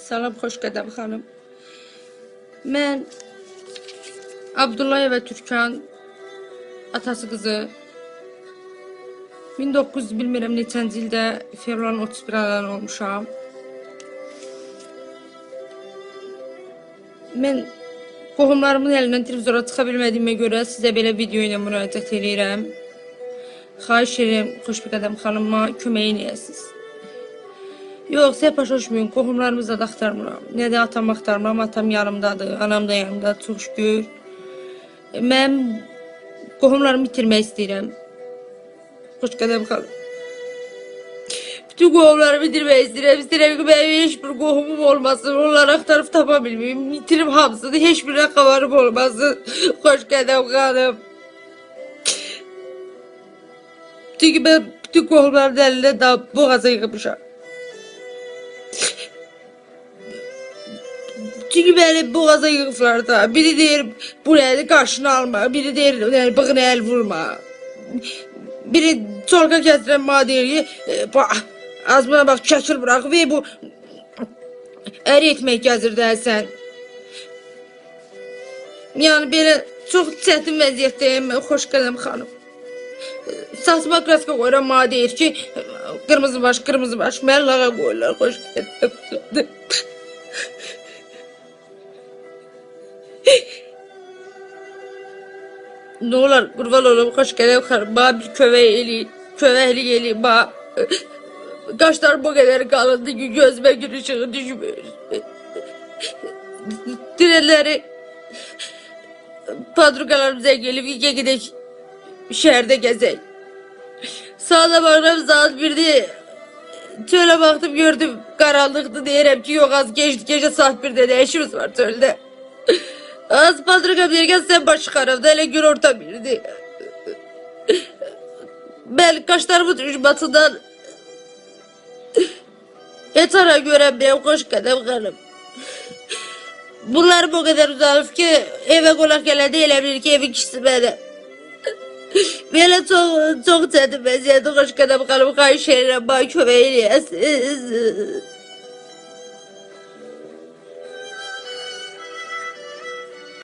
Salam, xoş qədəm xanım. Mən Abdullayeva Türkan atası qızı 1900 bilmirəm neçənci ildə fevralın 31 anadan olmuşam. Mən qohumlarımın əlindən televizora çıxa bilmədiyimə görə sizə belə video ilə müraciət edirəm. Xahiş edirəm, xoş bir qədəm xanıma kömək eləyəsiniz. Yox, size başlaşmayın, qohumlarımızla da axtarmıram. Nə də atam axtarmıram, atam yanımdadır, anam da yanımdadır, çox şükür. Mən qohumlarımı itirmək istəyirəm. Xoş qədəm xanım. Bütün qohumlarımı itirmək istəyirəm. İstəyirəm ki, mənim heç bir qohumum olmasın, onları axtarıb tapa bilməyim. İtirim hamısını, heç birine xabarım olmasın. Xoş qədəm xanım. Çünki mən bütün qohumların əlinə daha boğaza yığmışam. Çünki beni boğaza yığıblar da. Biri deyir bu nədir qarşını alma. Biri deyir bığına el vurma. Biri çolka kəsdirən bana deyir ki az buna bak çəkil bırak ve bu əri etmək gəzirdən sən. Yani belə çox çətin vəziyyətdəyim. Xoş qədəm xanım. Saçma kraska qoyuram bana deyir ki kırmızı baş mən lağa qoyurlar. Xoş qədəm xanım. Ne olar kurban olayım, hoş gələm xanım, bana bir köməklik eləyin, bana qaşlar bu qədər qalındı ki gözümə gün ışığı düşmür. Dünənləri padrukalarımıza gelip ilk gidək şəhərdə gəzək. Sağda baxıram saat 1'de çölə baxdım gördüm qaranlıqdı, deyirəm ki yok az geçti, gece saat 1'de de işimiz var çöldə. Az padrugam derken sen baş çıkarım da hele gün orta birdi. Ben kaşlarımın düşmasından yatara göremiyorum, hoş kadem kanım. Bunlar bu kadar uzanıp ki eve konak gelen değilebilir ki evin kişisi beni. Böyle çok çetin vaziyette hoş kadem kanım, kayış yerine bana kömeğini yesiz.